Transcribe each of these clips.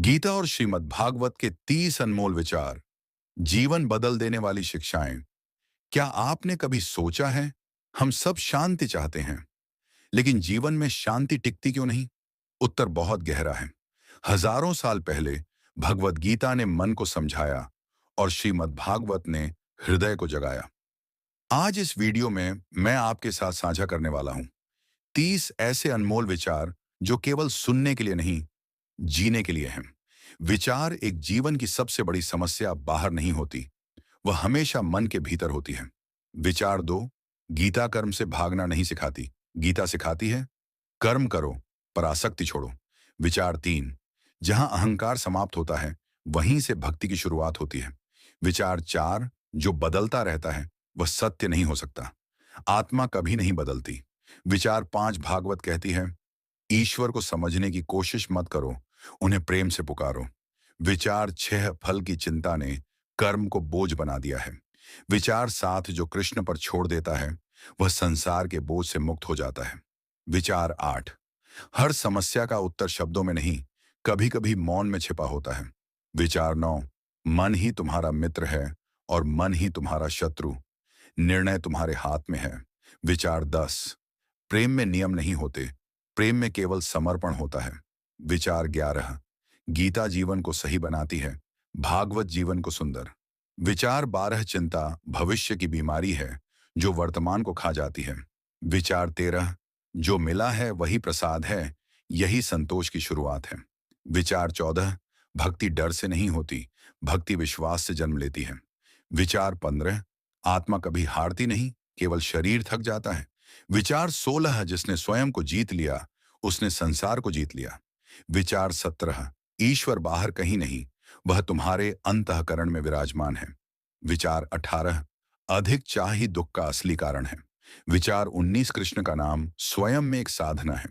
गीता और श्रीमद् भागवत के 30 अनमोल विचार, जीवन बदल देने वाली शिक्षाएं। क्या आपने कभी सोचा है, हम सब शांति चाहते हैं, लेकिन जीवन में शांति टिकती क्यों नहीं? उत्तर बहुत गहरा है। हजारों साल पहले भगवत गीता ने मन को समझाया और श्रीमद् भागवत ने हृदय को जगाया। आज इस वीडियो में मैं आपके साथ साझा करने वाला हूं 30 ऐसे अनमोल विचार जो केवल सुनने के लिए नहीं, जीने के लिए हैं। विचार एक जीवन की सबसे बड़ी समस्या बाहर नहीं होती, वह हमेशा मन के भीतर होती है। विचार दो, गीता कर्म से भागना नहीं सिखाती, गीता सिखाती है कर्म करो पर आसक्ति छोड़ो। विचार तीन, जहां अहंकार समाप्त होता है वहीं से भक्ति की शुरुआत होती है। विचार चार, जो बदलता रहता है वह सत्य नहीं हो सकता, आत्मा कभी नहीं बदलती। विचार पांच, भागवत कहती है ईश्वर को समझने की कोशिश मत करो, उन्हें प्रेम से पुकारो। विचार छह, फल की चिंता ने कर्म को बोझ बना दिया है। विचार सात, जो कृष्ण पर छोड़ देता है वह संसार के बोझ से मुक्त हो जाता है। विचार आठ, हर समस्या का उत्तर शब्दों में नहीं, कभी कभी मौन में छिपा होता है। विचार नौ, मन ही तुम्हारा मित्र है और मन ही तुम्हारा शत्रु, निर्णय तुम्हारे हाथ में है। विचार दस, प्रेम में नियम नहीं होते, प्रेम में केवल समर्पण होता है। विचार ग्यारह, गीता जीवन को सही बनाती है, भागवत जीवन को सुंदर। विचार बारह, चिंता भविष्य की बीमारी है जो वर्तमान को खा जाती है। विचार तेरह, जो मिला है वही प्रसाद है, यही संतोष की शुरुआत है। विचार चौदह, भक्ति डर से नहीं होती, भक्ति विश्वास से जन्म लेती है। विचार पंद्रह, आत्मा कभी हारती नहीं, केवल शरीर थक जाता है। विचार सोलह, जिसने स्वयं को जीत लिया उसने संसार को जीत लिया। विचार सत्रह, ईश्वर बाहर कहीं नहीं, वह तुम्हारे अंतःकरण में विराजमान है। विचार अठारह, अधिक चाह ही दुख का असली कारण है। विचार उन्नीस, कृष्ण का नाम स्वयं में एक साधना है।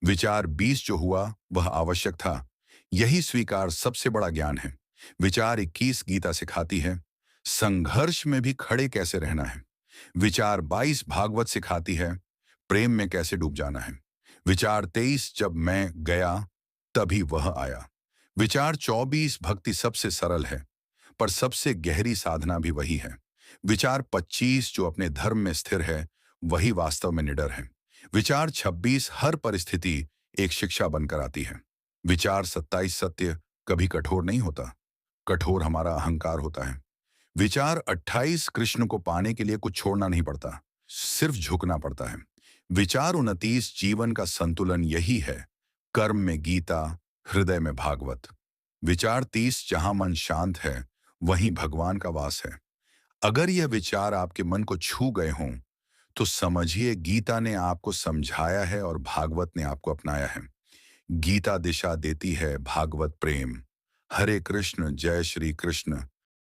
विचार बीस, जो हुआ वह आवश्यक था, यही स्वीकार सबसे बड़ा ज्ञान है। विचार इक्कीस, गीता सिखाती है संघर्ष में भी खड़े कैसे रहना है। विचार बाईस, भागवत सिखाती है प्रेम में कैसे डूब जाना है। विचार तेईस, जब मैं गया तभी वह आया। विचार चौबीस, भक्ति सबसे सरल है पर सबसे गहरी साधना भी वही है। विचार पच्चीस, जो अपने धर्म में स्थिर है वही वास्तव में निडर है। विचार छब्बीस, हर परिस्थिति एक शिक्षा बनकर आती है। विचार सत्ताईस, सत्य कभी कठोर नहीं होता, कठोर हमारा अहंकार होता है। विचार अट्ठाईस, कृष्ण को पाने के लिए कुछ छोड़ना नहीं पड़ता, सिर्फ झुकना पड़ता है। विचार उनतीस, जीवन का संतुलन यही है, कर्म में गीता, हृदय में भागवत। विचार तीस, जहां मन शांत है वहीं भगवान का वास है। अगर यह विचार आपके मन को छू गए हों तो समझिए गीता ने आपको समझाया है और भागवत ने आपको अपनाया है। गीता दिशा देती है, भागवत प्रेम। हरे कृष्ण, जय श्री कृष्ण।